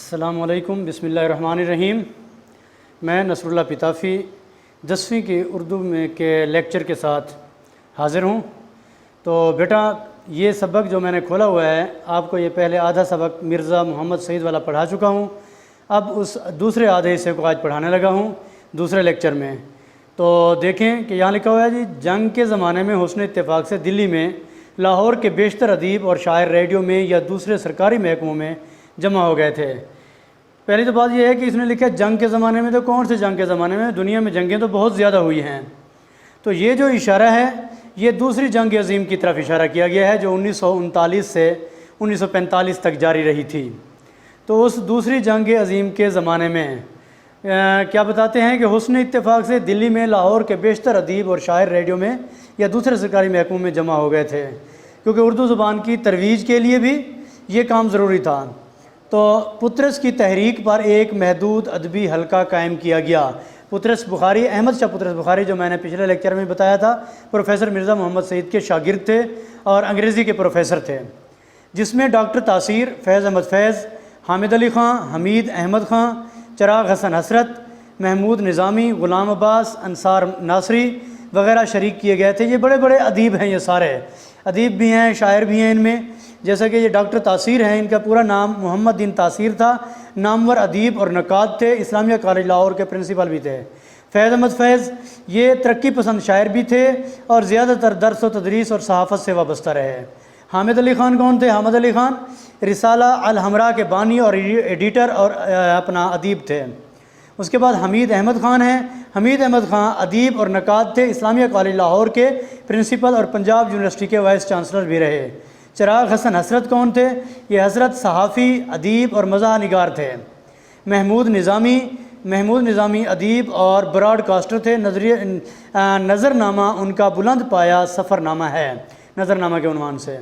السلام علیکم، بسم اللہ الرحمن الرحیم۔ میں نصراللہ پتافی 10ویں کی اردو میں کے لیکچر کے ساتھ حاضر ہوں۔ تو بیٹا یہ سبق جو میں نے کھولا ہوا ہے، آپ کو یہ پہلے آدھا سبق مرزا محمد سعید والا پڑھا چکا ہوں، اب اس دوسرے آدھے حصے کو آج پڑھانے لگا ہوں دوسرے لیکچر میں۔ تو دیکھیں کہ یہاں لکھا ہوا ہے جی، جنگ کے زمانے میں حسن اتفاق سے دلی میں لاہور کے بیشتر ادیب اور شاعر ریڈیو میں یا دوسرے سرکاری محکموں میں جمع ہو گئے تھے۔ پہلی تو بات یہ ہے کہ اس نے لکھا ہے جنگ کے زمانے میں، تو کون سے جنگ کے زمانے میں؟ دنیا میں جنگیں تو بہت زیادہ ہوئی ہیں، تو یہ جو اشارہ ہے یہ دوسری جنگ عظیم کی طرف اشارہ کیا گیا ہے جو 1939 سے 1945 تک جاری رہی تھی۔ تو اس دوسری جنگ عظیم کے زمانے میں کیا بتاتے ہیں کہ حسن اتفاق سے دلی میں لاہور کے بیشتر ادیب اور شاعر ریڈیو میں یا دوسرے سرکاری محکموں میں جمع ہو گئے تھے، کیونکہ اردو زبان کی ترویج کے لیے بھی یہ کام ضروری تھا۔ تو پطرس کی تحریک پر ایک محدود ادبی حلقہ قائم کیا گیا۔ پطرس بخاری، احمد شاہ پطرس بخاری، جو میں نے پچھلے لیکچر میں بتایا تھا، پروفیسر مرزا محمد سعید کے شاگرد تھے اور انگریزی کے پروفیسر تھے، جس میں ڈاکٹر تاثیر، فیض احمد فیض، حامد علی خان، حمید احمد خان، چراغ حسن حسرت، محمود نظامی، غلام عباس، انصار ناصری وغیرہ شریک کیے گئے تھے۔ یہ بڑے بڑے ادیب ہیں، یہ سارے ادیب بھی ہیں، شاعر بھی ہیں ان میں۔ جیسا کہ یہ ڈاکٹر تاثیر ہیں، ان کا پورا نام محمد دین تاثیر تھا، نامور ادیب اور نقاد تھے، اسلامیہ کالج لاہور کے پرنسپل بھی تھے۔ فیض احمد فیض یہ ترقی پسند شاعر بھی تھے اور زیادہ تر درس و تدریس اور صحافت سے وابستہ رہے۔ حامد علی خان کون تھے؟ حامد علی خان رسالہ الحمراء کے بانی اور ایڈیٹر اور اپنا ادیب تھے۔ اس کے بعد حمید احمد خان ہیں۔ حمید احمد خان ادیب اور نقاد تھے، اسلامیہ کالج لاہور کے پرنسپل اور پنجاب یونیورسٹی کے وائس چانسلر بھی رہے۔ چراغ حسن حسرت کون تھے؟ یہ حضرت صحافی، ادیب اور مزاح نگار تھے۔ محمود نظامی ادیب اور براڈ کاسٹر تھے۔ نظرنامہ ان کا بلند پایا سفر نامہ ہے، نظرنامہ کے عنوان سے۔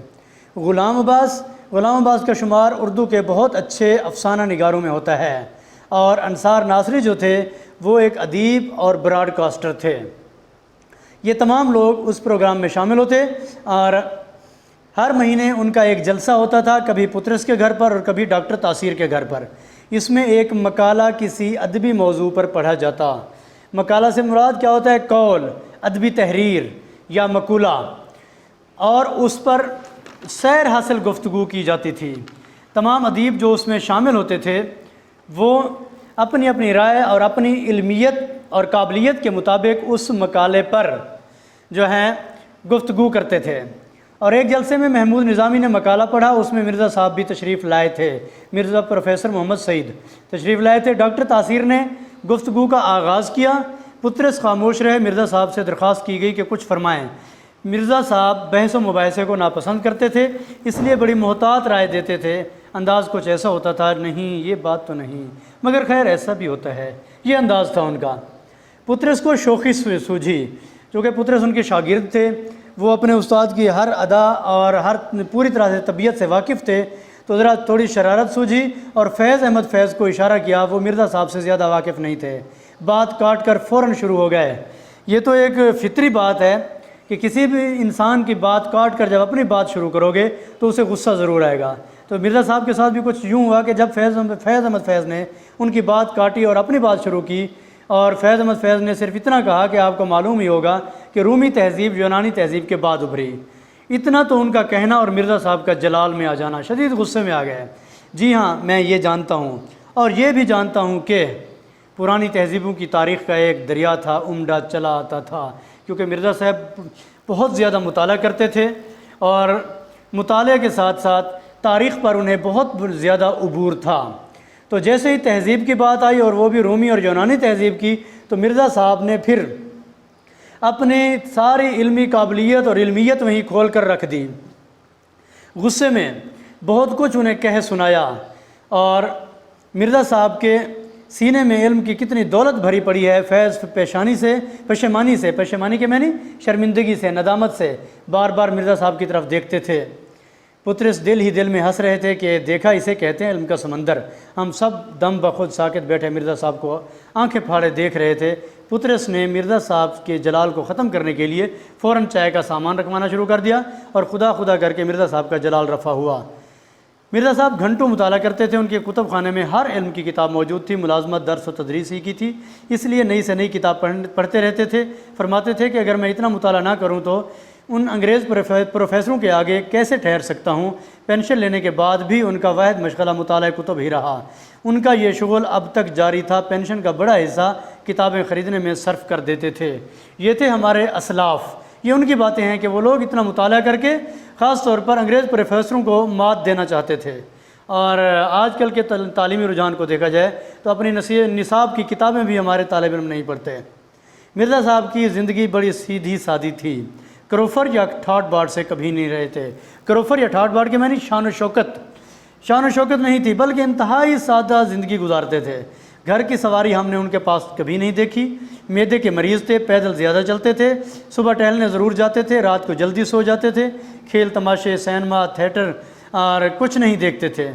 غلام عباس کا شمار اردو کے بہت اچھے افسانہ نگاروں میں ہوتا ہے، اور انصار ناصری جو تھے وہ ایک ادیب اور براڈ کاسٹر تھے۔ یہ تمام لوگ اس پروگرام میں شامل ہوتے اور ہر مہینے ان کا ایک جلسہ ہوتا تھا، کبھی پطرس کے گھر پر اور کبھی ڈاکٹر تاثیر کے گھر پر۔ اس میں ایک مقالہ کسی ادبی موضوع پر پڑھا جاتا۔ مقالہ سے مراد کیا ہوتا ہے؟ قول، ادبی تحریر یا مقولہ، اور اس پر سیر حاصل گفتگو کی جاتی تھی۔ تمام ادیب جو اس میں شامل ہوتے تھے وہ اپنی اپنی رائے اور اپنی علمیت اور قابلیت کے مطابق اس مقالے پر جو ہے گفتگو کرتے تھے۔ اور ایک جلسے میں محمود نظامی نے مقالہ پڑھا، اس میں مرزا صاحب بھی تشریف لائے تھے، مرزا پروفیسر محمد سعید تشریف لائے تھے۔ ڈاکٹر تاثیر نے گفتگو کا آغاز کیا، پطرس خاموش رہے۔ مرزا صاحب سے درخواست کی گئی کہ کچھ فرمائیں۔ مرزا صاحب بحث و مباحثے کو ناپسند کرتے تھے، اس لیے بڑی محتاط رائے دیتے تھے۔ انداز کچھ ایسا ہوتا تھا، نہیں یہ بات تو نہیں، مگر خیر ایسا بھی ہوتا ہے، یہ انداز تھا ان کا۔ پطرس کو شوخی سوجھی، چونکہ پطرس ان کے شاگرد تھے، وہ اپنے استاد کی ہر ادا اور ہر پوری طرح سے طبیعت سے واقف تھے، تو ذرا تھوڑی شرارت سوجھی اور فیض احمد فیض کو اشارہ کیا، وہ مرزا صاحب سے زیادہ واقف نہیں تھے، بات کاٹ کر فوراً شروع ہو گئے۔ یہ تو ایک فطری بات ہے کہ کسی بھی انسان کی بات کاٹ کر جب اپنی بات شروع کرو گے تو اسے غصہ ضرور آئے گا۔ تو مرزا صاحب کے ساتھ بھی کچھ یوں ہوا کہ جب فیض احمد فیض نے ان کی بات کاٹی اور اپنی بات شروع کی، اور فیض احمد فیض نے صرف اتنا کہا کہ آپ کو معلوم ہی ہوگا کہ رومی تہذیب یونانی تہذیب کے بعد ابھری، اتنا تو ان کا کہنا اور مرزا صاحب کا جلال میں آ جانا، شدید غصے میں آ گئے۔ جی ہاں، میں یہ جانتا ہوں اور یہ بھی جانتا ہوں کہ پرانی تہذیبوں کی تاریخ کا ایک دریا تھا، عمدہ چلا آتا تھا، کیونکہ مرزا صاحب بہت زیادہ مطالعہ کرتے تھے اور مطالعے کے ساتھ ساتھ تاریخ پر انہیں بہت زیادہ عبور تھا۔ تو جیسے ہی تہذیب کی بات آئی اور وہ بھی رومی اور یونانی تہذیب کی، تو مرزا صاحب نے پھر اپنی ساری علمی قابلیت اور علمیت وہیں کھول کر رکھ دی، غصے میں بہت کچھ انہیں کہہ سنایا، اور مرزا صاحب کے سینے میں علم کی کتنی دولت بھری پڑی ہے۔ فیض پشیمانی کے معنی شرمندگی سے، ندامت سے بار بار مرزا صاحب کی طرف دیکھتے تھے۔ پطرس دل ہی دل میں ہنس رہے تھے کہ دیکھا اسے کہتے ہیں علم کا سمندر۔ ہم سب دم بخود ساکت بیٹھے مرزا صاحب کو آنکھیں پھاڑے دیکھ رہے تھے۔ پطرس نے مرزا صاحب کے جلال کو ختم کرنے کے لیے فوراً چائے کا سامان رکھوانا شروع کر دیا اور خدا خدا کر کے مرزا صاحب کا جلال رفع ہوا۔ مرزا صاحب گھنٹوں مطالعہ کرتے تھے، ان کے کتب خانے میں ہر علم کی کتاب موجود تھی، ملازمت درس و تدریس ہی کی تھی، اس لیے نئی سے نئی کتاب پڑھتے رہتے تھے۔ فرماتے تھے کہ اگر میں اتنا مطالعہ نہ کروں تو ان انگریز پروفیسروں کے آگے کیسے ٹھہر سکتا ہوں۔ پینشن لینے کے بعد بھی ان کا واحد مشغلہ مطالعہ کتب ہی رہا۔ ان کا یہ شغل اب تک جاری تھا، پینشن کا بڑا حصہ کتابیں خریدنے میں صرف کر دیتے تھے۔ یہ تھے ہمارے اسلاف، یہ ان کی باتیں ہیں کہ وہ لوگ اتنا مطالعہ کر کے خاص طور پر انگریز پروفیسروں کو مات دینا چاہتے تھے۔ اور آج کل کے تعلیمی رجحان کو دیکھا جائے تو اپنی نصاب کی کتابیں بھی ہمارے طالب علم نہیں پڑھتے۔ مرزا صاحب کی زندگی بڑی سیدھی سادی تھی، کروفر یا ٹھاٹ باٹ سے کبھی نہیں رہے تھے۔ کروفر یا ٹھاٹ باٹ کے معنی شان و شوکت نہیں تھی، بلکہ انتہائی سادہ زندگی گزارتے تھے۔ گھر کی سواری ہم نے ان کے پاس کبھی نہیں دیکھی۔ معدے کے مریض تھے، پیدل زیادہ چلتے تھے، صبح ٹہلنے ضرور جاتے تھے، رات کو جلدی سو جاتے تھے، کھیل تماشے، سینما، تھیٹر اور کچھ نہیں دیکھتے تھے۔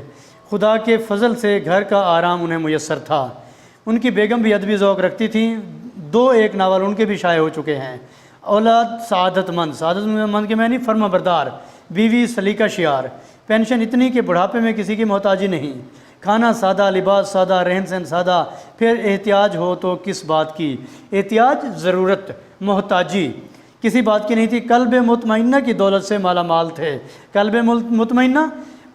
خدا کے فضل سے گھر کا آرام انہیں میسر تھا۔ ان کی بیگم بھی ادبی ذوق رکھتی تھیں، 2-1 ناول ان کے بھی شائع ہو چکے ہیں۔ اولاد سعادت مند کے معنی فرما بردار، بیوی سلیقہ شیار، پینشن اتنی کہ بڑھاپے میں کسی کی محتاجی نہیں، کھانا سادہ، لباس سادہ، رہن سہن سادہ، پھر احتیاج ہو تو کس بات کی؟ احتیاج ضرورت، محتاجی کسی بات کی نہیں تھی۔ قلب مطمئنہ کی دولت سے مالا مال تھے۔ قلب مطمئنہ،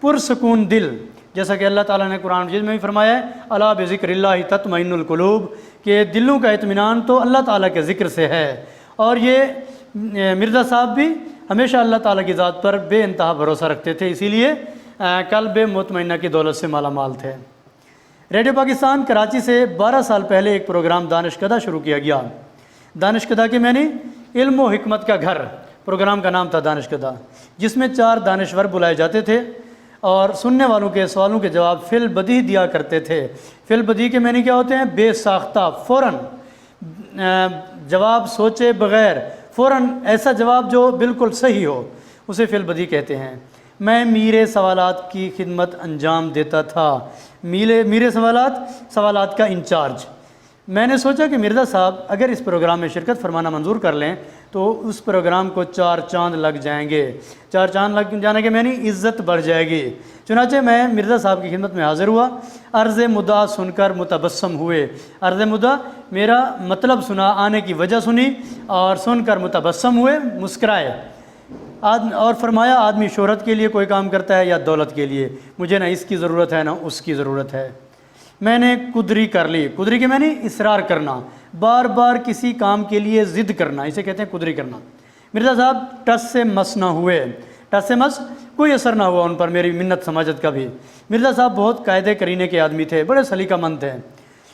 پرسکون دل، جیسا کہ اللہ تعالیٰ نے قرآن مجید میں بھی فرمایا ہے، الا بذکر اللہ تطمئن القلوب، کہ دلوں کا اطمینان تو اللہ تعالیٰ کے ذکر سے ہے۔ اور یہ مرزا صاحب بھی ہمیشہ اللہ تعالیٰ کی ذات پر بے انتہا بھروسہ رکھتے تھے، اسی لیے قلب مطمئنہ کی دولت سے مالا مال تھے۔ ریڈیو پاکستان کراچی سے 12 سال پہلے ایک پروگرام دانشکدہ شروع کیا گیا۔ دانشکدہ کے معنی علم و حکمت کا گھر، پروگرام کا نام تھا دانشکدہ، جس میں 4 دانشور بلائے جاتے تھے اور سننے والوں کے سوالوں کے جواب فی البدیہہ دیا کرتے تھے۔ فی البدیہہ کے معنی کیا ہوتے ہیں؟ بے ساختہ، فوراً جواب سوچے بغیر، فوراً ایسا جواب جو بالکل صحیح ہو، اسے فی البدیہہ کہتے ہیں۔ میں میرے سوالات کی خدمت انجام دیتا تھا، میرے سوالات کا انچارج۔ میں نے سوچا کہ مرزا صاحب اگر اس پروگرام میں شرکت فرمانا منظور کر لیں تو اس پروگرام کو 4 چاند لگ جائیں گے۔ 4 چاند لگ جانے کے معنی عزت بڑھ جائے گی۔ چنانچہ میں مرزا صاحب کی خدمت میں حاضر ہوا، عرض مدعا سن کر متبسم ہوئے۔ عرض مدعا، میرا مطلب سنا، آنے کی وجہ سنی اور سن کر متبسم ہوئے، مسکرائے اور فرمایا، آدمی شہرت کے لیے کوئی کام کرتا ہے یا دولت کے لیے؟ مجھے نہ اس کی ضرورت ہے نہ اس کی ضرورت ہے۔ میں نے قدری کر لی۔ قدری کے معنی اصرار کرنا، بار بار کسی کام کے لیے ضد کرنا، اسے کہتے ہیں قدری کرنا۔ مرزا صاحب ٹس سے مس نہ ہوئے، ٹس سے مس، کوئی اثر نہ ہوا ان پر میری منت سماجت کا بھی۔ مرزا صاحب بہت قاعدے کرینے کے آدمی تھے، بڑے سلیقہ مند تھے،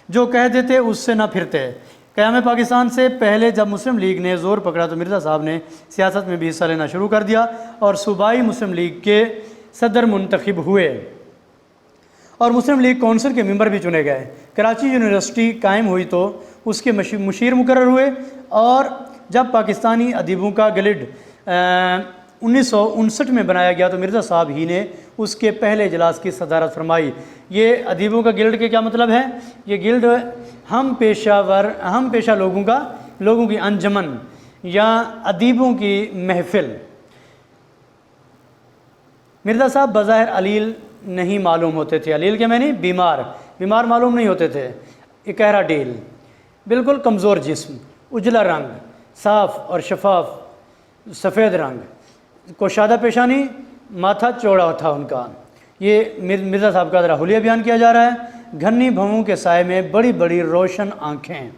جو کہہ دیتے اس سے نہ پھرتے۔ قیام پاکستان سے پہلے جب مسلم لیگ نے زور پکڑا تو مرزا صاحب نے سیاست میں بھی حصہ لینا شروع کر دیا اور صوبائی مسلم لیگ کے صدر منتخب ہوئے اور مسلم لیگ کونسل کے ممبر بھی چنے گئے۔ کراچی یونیورسٹی قائم ہوئی تو اس کے مشیر مقرر ہوئے اور جب پاکستانی ادیبوں کا گلڈ 1959 میں بنایا گیا تو مرزا صاحب ہی نے اس کے پہلے اجلاس کی صدارت فرمائی۔ یہ ادیبوں کا گلڈ کے کیا مطلب ہے؟ یہ گلڈ ہم پیشہ لوگوں کی انجمن یا ادیبوں کی محفل۔ مرزا صاحب بظاہر علیل نہیں معلوم ہوتے تھے۔ علیل کے معنی بیمار معلوم نہیں ہوتے تھے۔ اکہرا ڈیل، بالکل کمزور جسم، اجلا رنگ، صاف اور شفاف سفید رنگ، کوشادہ پیشانی، ماتھا چوڑا تھا ان کا۔ یہ مرزا صاحب کا ذرا حلیہ بیان کیا جا رہا ہے۔ گھنی بھووں کے سائے میں بڑی بڑی روشن آنکھیں،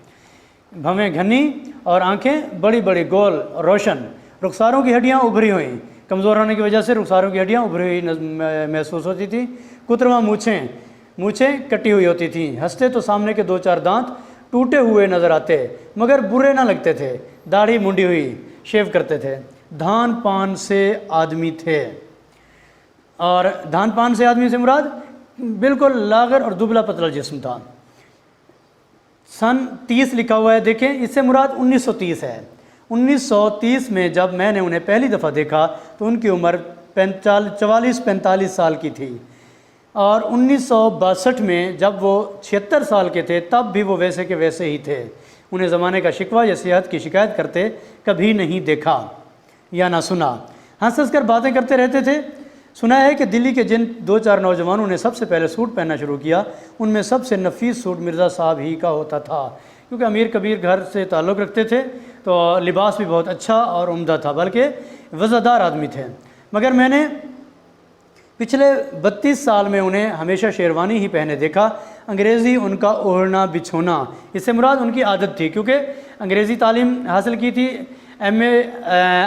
بھویں گھنی اور آنکھیں بڑی بڑی گول روشن، رخساروں کی ہڈیاں ابھری ہوئیں، کمزور ہونے کی وجہ سے رخساروں کی ہڈیاں ابھری ہوئی محسوس ہوتی تھی۔ کترواں مونچھیں کٹی ہوئی ہوتی تھیں۔ ہنستے تو سامنے کے 2-4 دانت ٹوٹے ہوئے نظر آتے مگر برے نہ لگتے تھے۔ داڑھی منڈی ہوئی، شیو کرتے تھے۔ دھان پان سے آدمی تھے، اور دھان پان سے آدمی سے مراد بالکل لاغر اور دبلا پتلا جسم تھا۔ سن 30 لکھا ہوا ہے، دیکھیں اس سے مراد 1930 ہے۔ 1930 میں جب میں نے انہیں پہلی دفعہ دیکھا تو ان کی عمر 44-45 سال کی تھی، اور 1962 میں جب وہ 76 سال کے تھے تب بھی وہ ویسے کے ویسے ہی تھے۔ انہیں زمانے کا شکوہ یا صحت کی شکایت کرتے کبھی نہیں دیکھا یا نہ سنا۔ ہنس کر باتیں کرتے رہتے تھے۔ سنا ہے کہ دلی کے جن 2-4 نوجوانوں نے سب سے پہلے سوٹ پہننا شروع کیا ان میں سب سے نفیس سوٹ مرزا صاحب ہی کا ہوتا تھا، کیونکہ امیر کبیر گھر سے تعلق رکھتے تھے تو لباس بھی بہت اچھا اور عمدہ تھا، بلکہ وزادار آدمی تھے۔ مگر میں نے پچھلے 32 سال میں انہیں ہمیشہ شیروانی ہی پہنے دیکھا، انگریزی ان کا اوڑھنا بچھونا، اس سے مراد ان کی عادت تھی، کیونکہ انگریزی تعلیم حاصل کی تھی، ایم اے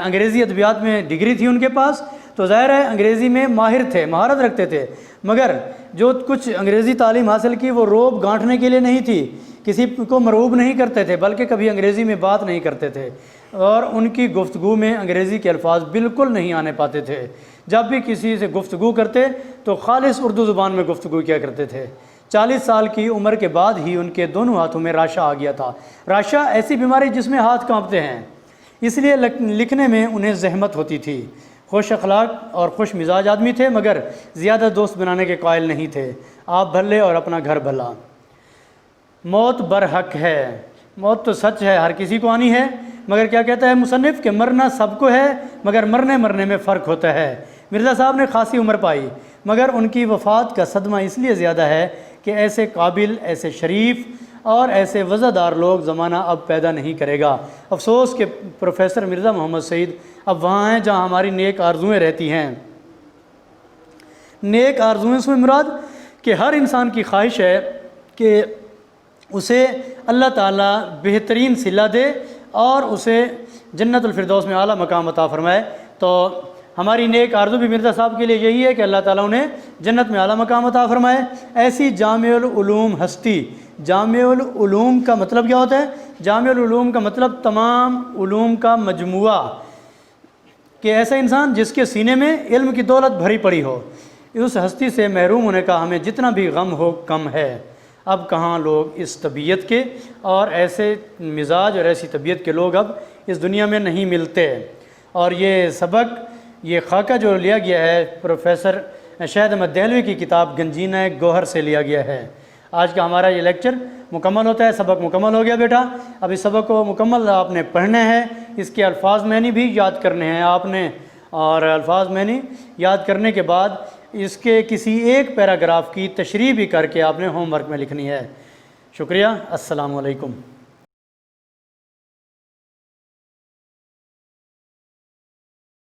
انگریزی ادبیات میں ڈگری تھی ان کے پاس، تو ظاہر ہے انگریزی میں ماہر تھے، مہارت رکھتے تھے۔ مگر جو کچھ انگریزی تعلیم حاصل کی وہ روب گانٹھنے کے لیے نہیں تھی، کسی کو مرعوب نہیں کرتے تھے، بلکہ کبھی انگریزی میں بات نہیں کرتے تھے، اور ان کی گفتگو میں انگریزی کے الفاظ بالکل نہیں آنے پاتے تھے۔ جب بھی کسی سے گفتگو کرتے تو خالص اردو زبان میں گفتگو کیا کرتے تھے۔ 40 سال کی عمر کے بعد ہی ان کے دونوں ہاتھوں میں راشا آ گیا تھا۔ راشا ایسی بیماری جس میں ہاتھ کانپتے ہیں، اس لیے لکھنے میں انہیں زحمت ہوتی تھی۔ خوش اخلاق اور خوش مزاج آدمی تھے، مگر زیادہ دوست بنانے کے قائل نہیں تھے۔ آپ بھلے اور اپنا گھر بھلا۔ موت برحق ہے، موت تو سچ ہے، ہر کسی کو آنی ہے، مگر کیا کہتا ہے مصنف کہ مرنا سب کو ہے، مگر مرنے میں فرق ہوتا ہے۔ مرزا صاحب نے خاصی عمر پائی، مگر ان کی وفات کا صدمہ اس لیے زیادہ ہے کہ ایسے قابل، ایسے شریف اور ایسے وزادار لوگ زمانہ اب پیدا نہیں کرے گا۔ افسوس کہ پروفیسر مرزا محمد سعید اب وہاں ہیں جہاں ہماری نیک آرزوئیں رہتی ہیں۔ نیک آرزوئیں سے مراد کہ ہر انسان کی خواہش ہے کہ اسے اللہ تعالیٰ بہترین صلہ دے اور اسے جنت الفردوس میں اعلیٰ مقام عطا فرمائے۔ تو ہماری نیک آرزو بھی مرزا صاحب کے لیے یہی ہے کہ اللہ تعالیٰ انہیں جنت میں اعلیٰ مقام عطا فرمائے۔ ایسی جامع العلوم ہستی، جامع العلوم کا مطلب کیا ہوتا ہے؟ جامع العلوم کا مطلب تمام علوم کا مجموعہ، کہ ایسا انسان جس کے سینے میں علم کی دولت بھری پڑی ہو۔ اس ہستی سے محروم ہونے کا ہمیں جتنا بھی غم ہو کم ہے۔ اب کہاں لوگ اس طبیعت کے اور ایسے مزاج اور ایسی طبیعت کے لوگ اب اس دنیا میں نہیں ملتے۔ اور یہ سبق، یہ خاکہ جو لیا گیا ہے پروفیسر شہد احمد دہلوی کی کتاب گنجینہ گوہر سے لیا گیا ہے۔ آج کا ہمارا یہ لیکچر مکمل ہوتا ہے، سبق مکمل ہو گیا بیٹا۔ اب اس سبق کو مکمل آپ نے پڑھنا ہے، اس کے الفاظ معنی بھی یاد کرنے ہیں آپ نے، اور الفاظ معنی یاد کرنے کے بعد اس کے کسی ایک پیراگراف کی تشریح بھی کر کے آپ نے ہوم ورک میں لکھنی ہے۔ شکریہ، السلام علیکم۔